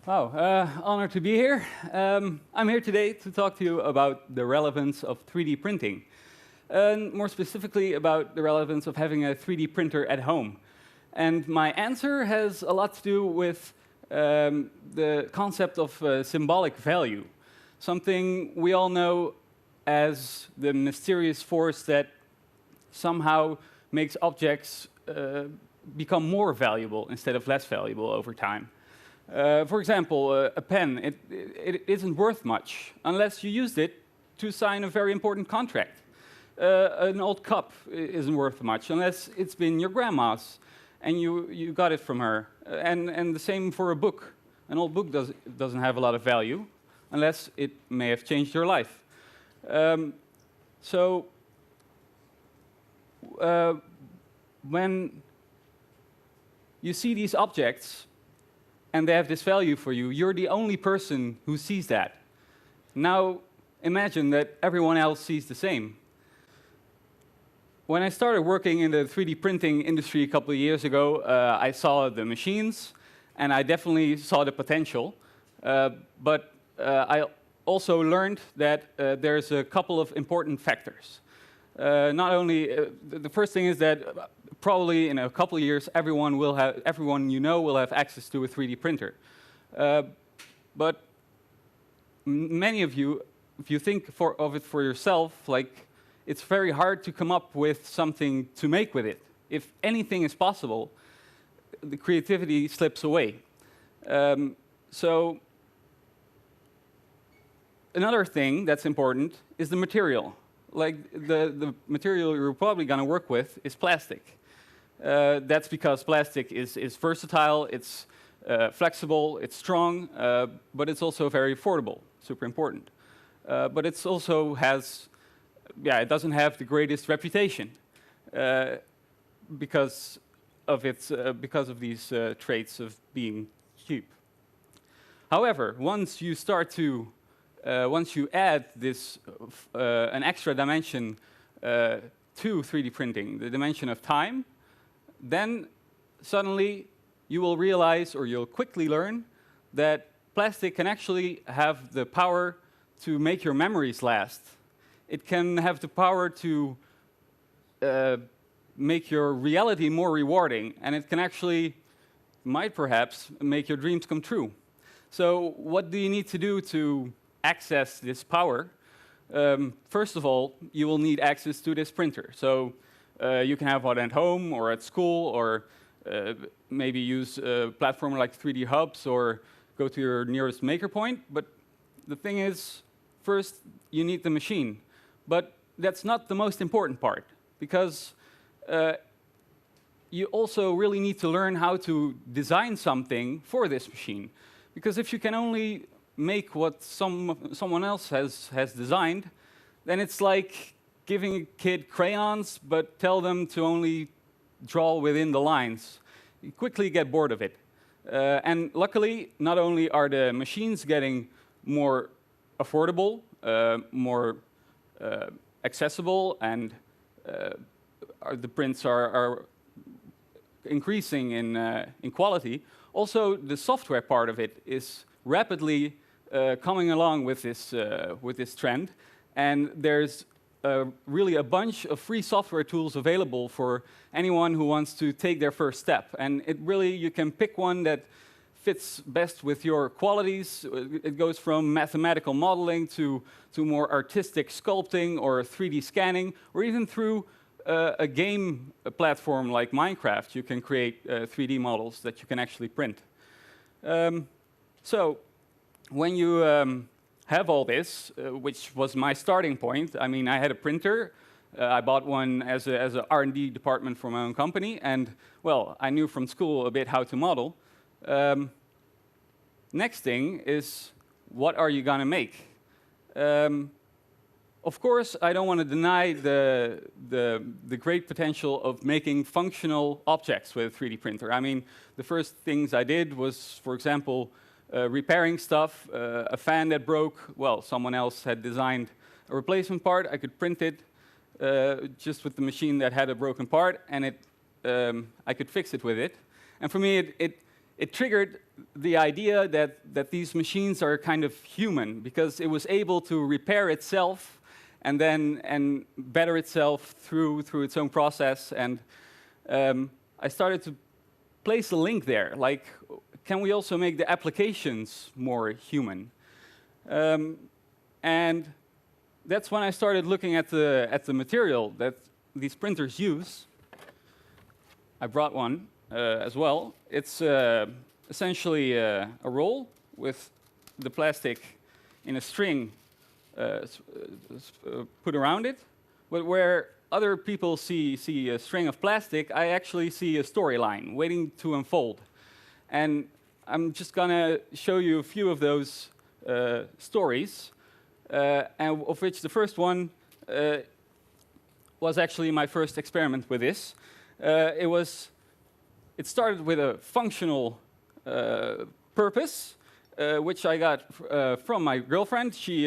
Wow, honored to be here. I'm here today to talk to you about the relevance of 3D printing, and more specifically about the relevance of having a 3D printer at home. And my answer has a lot to do with the concept of symbolic value, something we all know as the mysterious force that somehow makes objects become more valuable instead of less valuable over time. For example, a pen, it isn't worth much unless you used it to sign a very important contract. An old cup isn't worth much unless it's been your grandma's and you got it from her. And the same for a book. An old book doesn't have a lot of value unless it may have changed your life. When you see these objects, and they have this value for you, you're the only person who sees that. Now, imagine that everyone else sees the same. When I started working in the 3D printing industry a couple of years ago, I saw the machines, and I definitely saw the potential. But I also learned that there's a couple of important factors. Not only, the first thing is that probably in a couple of years, everyone you know will have access to a 3D printer. But many of you, if you think of it for yourself, like it's very hard to come up with something to make with it. If anything is possible, the creativity slips away. So another thing that's important is the material. Like the material you're probably going to work with is plastic. That's because plastic is versatile, it's flexible, it's strong, but it's also very affordable, super important. But it also has, it doesn't have the greatest reputation because of these traits of being cheap. However, once you add this an extra dimension to 3D printing, the dimension of time, then suddenly you will realize, or you'll quickly learn, that plastic can actually have the power to make your memories last. It can have the power to make your reality more rewarding, and it can actually, might perhaps, make your dreams come true. So what do you need to do to access this power? First of all, you will need access to this printer. So you can have one at home or at school, or maybe use a platform like 3D Hubs, or go to your nearest maker point. But the thing is, first you need the machine. But that's not the most important part, because you also really need to learn how to design something for this machine. Because if you can only make what someone else has designed, then it's like giving a kid crayons, but tell them to only draw within the lines. You quickly get bored of it. And luckily, not only are the machines getting more affordable, more accessible, and the prints are increasing in quality, also the software part of it is rapidly coming along with this trend, and there's really a bunch of free software tools available for anyone who wants to take their first step. And you can pick one that fits best with your qualities. It goes from mathematical modeling to more artistic sculpting or 3D scanning, or even through a game platform like Minecraft. You can create 3D models that you can actually print. So when you have all this, which was my starting point. I mean, I had a printer. I bought one as an R&D department for my own company, and well, I knew from school a bit how to model. Next thing is, what are you gonna make? Of course, I don't want to deny the great potential of making functional objects with a 3D printer. I mean, the first things I did was, for example, repairing stuff, a fan that broke. Well, someone else had designed a replacement part. I could print it just with the machine that had a broken part, and I could fix it with it. And for me, it triggered the idea that these machines are kind of human, because it was able to repair itself and then better itself through its own process. And I started to place a link there, like, can we also make the applications more human? And that's when I started looking at the material that these printers use. I brought one as well. It's essentially a roll with the plastic in a string put around it. But where other people see a string of plastic, I actually see a storyline waiting to unfold. And I'm just going to show you a few of those stories, and of which the first one was actually my first experiment with this. It started with a functional purpose, which I got from my girlfriend. She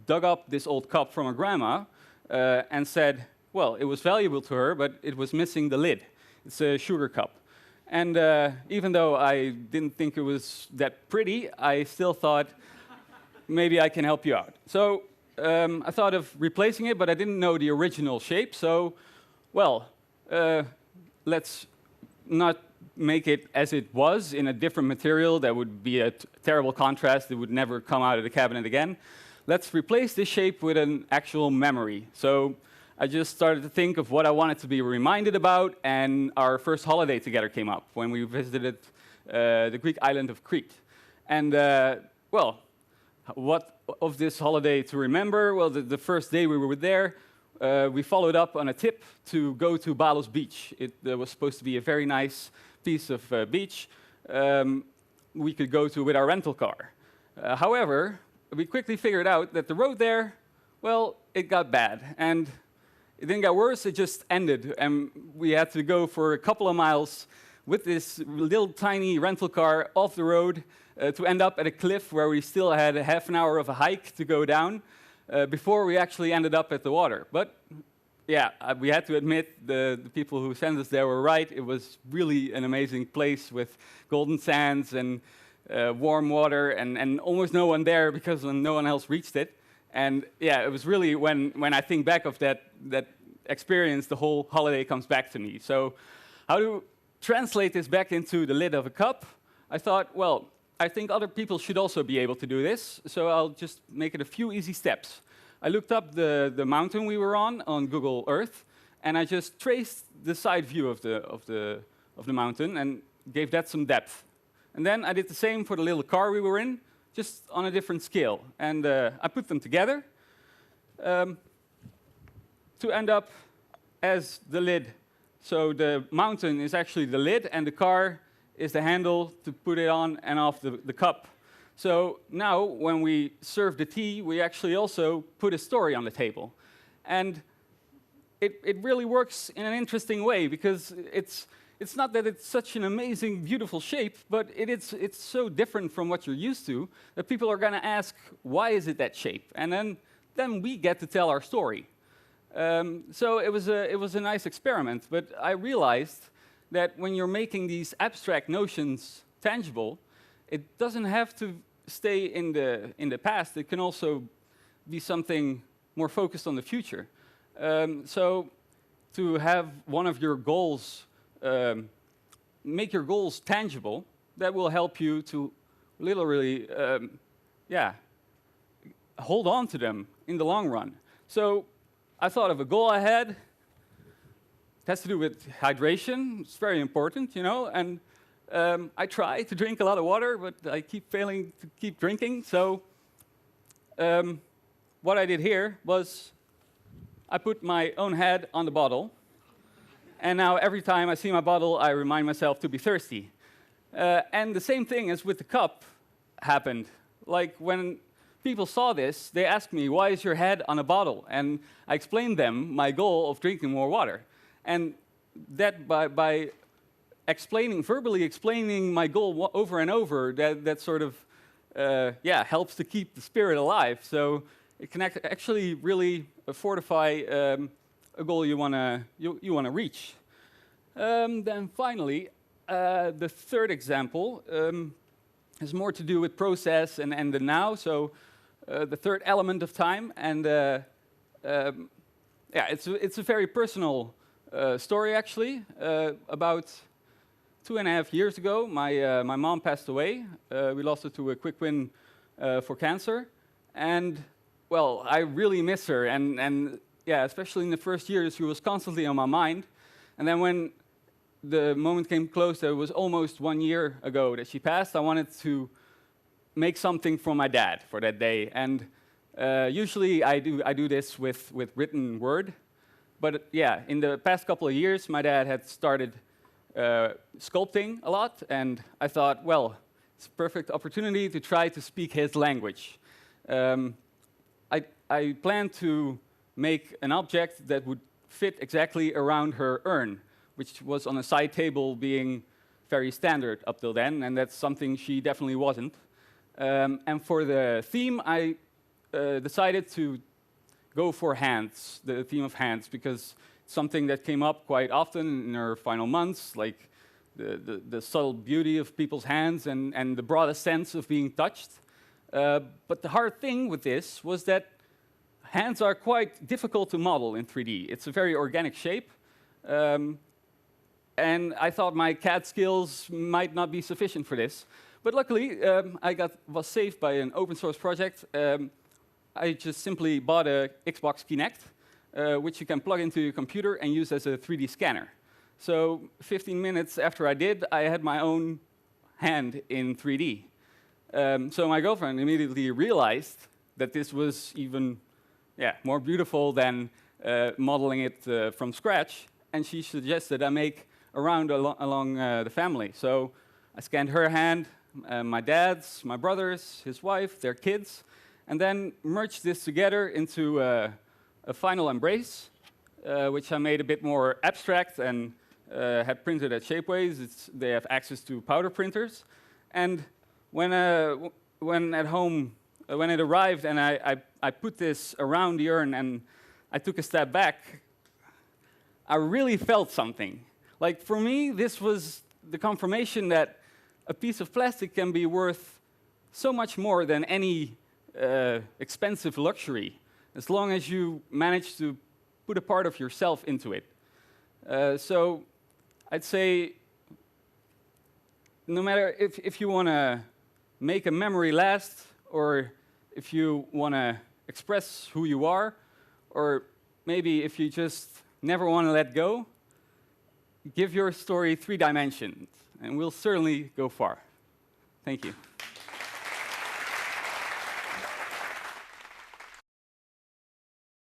dug up this old cup from her grandma and said, well, it was valuable to her, but it was missing the lid. It's a sugar cup. And even though I didn't think it was that pretty, I still thought, maybe I can help you out. So I thought of replacing it, but I didn't know the original shape. So, well, let's not make it as it was in a different material. That would be a terrible contrast. It would never come out of the cabinet again. Let's replace this shape with an actual memory. So I just started to think of what I wanted to be reminded about, and our first holiday together came up when we visited the Greek island of Crete. And, well, what of this holiday to remember? Well, the first day we were there, we followed up on a tip to go to Balos Beach. It was supposed to be a very nice piece of beach we could go to with our rental car. However, we quickly figured out that the road there, well, it got bad. And it didn't get worse, it just ended. And we had to go for a couple of miles with this little tiny rental car off the road to end up at a cliff where we still had a half an hour of a hike to go down before we actually ended up at the water. But yeah, we had to admit the people who sent us there were right. It was really an amazing place with golden sands and warm water and almost no one there because no one else reached it. And yeah, it was really when I think back of that experience, the whole holiday comes back to me. So how to translate this back into the lid of a cup? I thought, well, I think other people should also be able to do this, so I'll just make it a few easy steps. I looked up the mountain we were on Google Earth, and I just traced the side view of the mountain and gave that some depth. And then I did the same for the little car we were in, just on a different scale. And I put them together to end up as the lid. So the mountain is actually the lid, and the car is the handle to put it on and off the cup. So now, when we serve the tea, we actually also put a story on the table. And it really works in an interesting way, because it's not that it's such an amazing, beautiful shape, but it's so different from what you're used to that people are going to ask, why is it that shape? And then we get to tell our story. So it was a nice experiment, but I realized that when you're making these abstract notions tangible, it doesn't have to stay in the past. It can also be something more focused on the future. So to have one of your goals, make your goals tangible, that will help you to literally, hold on to them in the long run. So I thought of a goal I had. It has to do with hydration. It's very important, you know, and I try to drink a lot of water, but I keep failing to keep drinking. So what I did here was I put my own head on the bottle, and now every time I see my bottle, I remind myself to be thirsty. And the same thing as with the cup happened. Like when people saw this, they asked me, why is your head on a bottle? And I explained them my goal of drinking more water. And that by verbally explaining my goal over and over, that sort of helps to keep the spirit alive. So it can actually really fortify a goal you wanna reach. Then finally, the third example has more to do with process and the now. So the third element of time, and yeah, it's a very personal story actually. About 2.5 years ago, my mom passed away. We lost her to a quick win for cancer, and well, I really miss her, and yeah, especially in the first years, she was constantly on my mind. And then when the moment came close, it was almost 1 year ago that she passed, I wanted to make something for my dad for that day. And usually I do this with written word. But yeah, in the past couple of years, my dad had started sculpting a lot, and I thought, well, it's a perfect opportunity to try to speak his language. I planned to make an object that would fit exactly around her urn, which was on a side table, being very standard up till then, and that's something she definitely wasn't. And for the theme, I decided to go for hands, the theme of hands, because it's something that came up quite often in her final months, like the subtle beauty of people's hands and the broader sense of being touched. But the hard thing with this was that hands are quite difficult to model in 3D. It's a very organic shape. And I thought my CAD skills might not be sufficient for this. But luckily, I was saved by an open source project. I just simply bought a Xbox Kinect, which you can plug into your computer and use as a 3D scanner. So 15 minutes after I did, I had my own hand in 3D. So my girlfriend immediately realized that this was even more beautiful than modeling it from scratch, and she suggested I make a round along the family. So I scanned her hand, my dad's, my brother's, his wife, their kids, and then merged this together into a final embrace, which I made a bit more abstract and had printed at Shapeways. They have access to powder printers. And when at home, when it arrived and I put this around the urn and I took a step back, I really felt something. Like, for me, this was the confirmation that a piece of plastic can be worth so much more than any expensive luxury, as long as you manage to put a part of yourself into it. So I'd say, no matter if you want to make a memory last, or if you want to express who you are, or maybe if you just never want to let go, give your story 3 dimensions, and we'll certainly go far. Thank you.